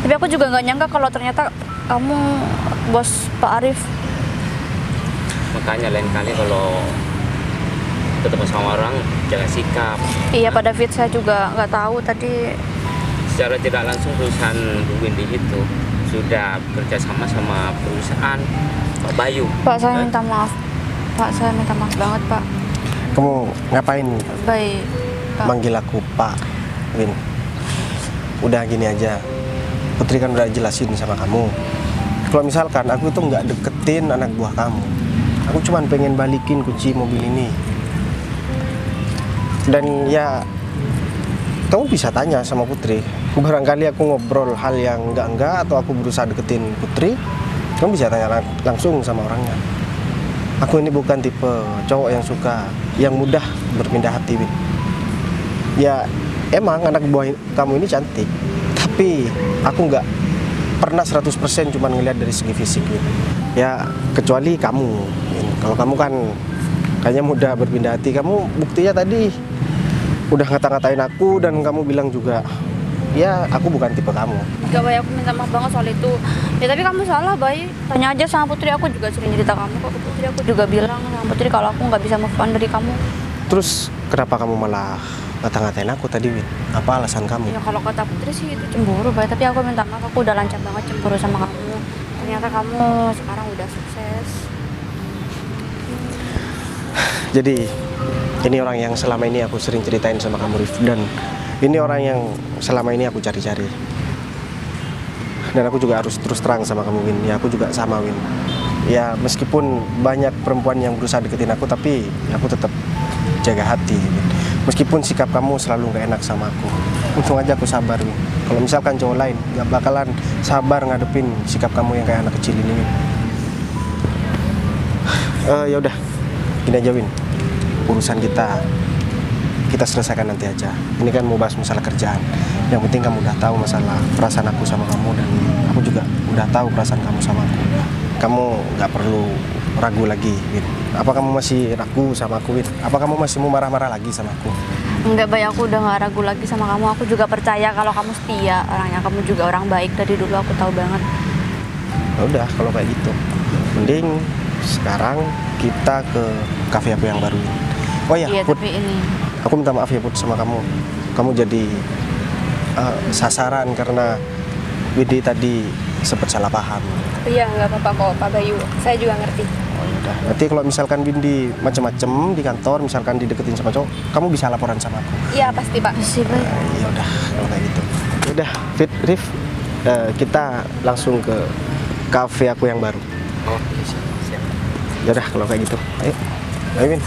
Tapi aku juga nggak nyangka kalau ternyata kamu bos Pak Arif. Makanya lain kali kalau ketemu sama orang jaga sikap. Iya Pak David, saya juga nggak tahu tadi. Secara tidak langsung perusahaan Bu Windy itu sudah bekerja sama sama perusahaan Pak Bayu. Pak, saya minta maaf. Pak, saya minta maaf banget Pak. kamu ngapain Baik Pak. manggil aku Pak Win? Udah gini aja, Putri kan udah jelasin sama kamu. Kalau misalkan aku tuh nggak deketin anak buah kamu, aku cuman pengen balikin kunci mobil ini. Dan ya, kamu bisa tanya sama Putri. Barangkali aku ngobrol hal yang enggak atau aku berusaha deketin Putri, kamu bisa tanya langsung sama orangnya. Aku ini bukan tipe cowok yang mudah berpindah hati, Win. Ya, emang anak buah kamu ini cantik, tapi aku nggak pernah 100% cuma ngelihat dari segi fisik, Win. Ya, kecuali kamu, Win. Kalau kamu kan kayaknya mudah berpindah hati. Kamu buktinya tadi udah ngata-ngatain aku dan kamu bilang juga, ya aku bukan tipe kamu. Enggak Bay, aku minta maaf banget soal itu. Ya tapi kamu salah Bay. Tanya aja sama Putri, aku juga sering cerita kamu kok ke Putri. Aku juga bilang sama Putri kalau aku nggak bisa move on dari kamu. Terus kenapa kamu malah ngata-ngatain aku tadi, Win? Apa alasan kamu? Ya kalau kata Putri sih itu cemburu Bay. Tapi aku minta maaf, aku udah lancar banget cemburu sama kamu. Ternyata kamu sekarang udah sukses. Jadi ini orang yang selama ini aku sering ceritain sama kamu, Rif. Dan ini orang yang selama ini aku cari-cari. Dan aku juga harus terus terang sama kamu, Win. Ya aku juga sama, Win. Ya meskipun banyak perempuan yang berusaha deketin aku, tapi aku tetap jaga hati, Win. Meskipun sikap kamu selalu gak enak sama aku, untung aja aku sabar, Win. Kalau misalkan cowok lain gak bakalan sabar ngadepin sikap kamu yang kayak anak kecil ini, Win. Ya udah, gini aja, Win. Urusan kita selesaikan nanti aja. Ini kan mau bahas masalah kerjaan. Yang penting kamu udah tahu masalah perasaan aku sama kamu, dan aku juga udah tahu perasaan kamu sama aku. Kamu nggak perlu ragu lagi, Win? Apa kamu masih ragu sama aku, Win? Apa kamu masih mau marah-marah lagi sama aku? Enggak, Bay, aku udah gak ragu lagi sama kamu. Aku juga percaya kalau kamu setia orangnya. Kamu juga orang baik, dari dulu aku tahu banget. Ya udah, kalau kayak gitu, mending sekarang kita ke kafe aku yang baru ini. Oh ya, Iya, Put, tapi ini aku minta maaf ya, Put, sama kamu. Kamu jadi sasaran karena Widi tadi sempat salah paham. Iya, nggak apa-apa kok Pak Bayu. Saya juga ngerti. Oh udah. Nanti kalau misalkan Windy macem-macem di kantor, misalkan dideketin sama cowok, kamu bisa laporan sama aku. Iya, pasti Pak. sih, Bay. Ya udah, kalau kayak gitu. Ya udah, Fit, Rif, kita langsung ke kafe aku yang baru. Oke, siap. Ya udah, kalau kayak gitu. Ayo. Ayo, Win.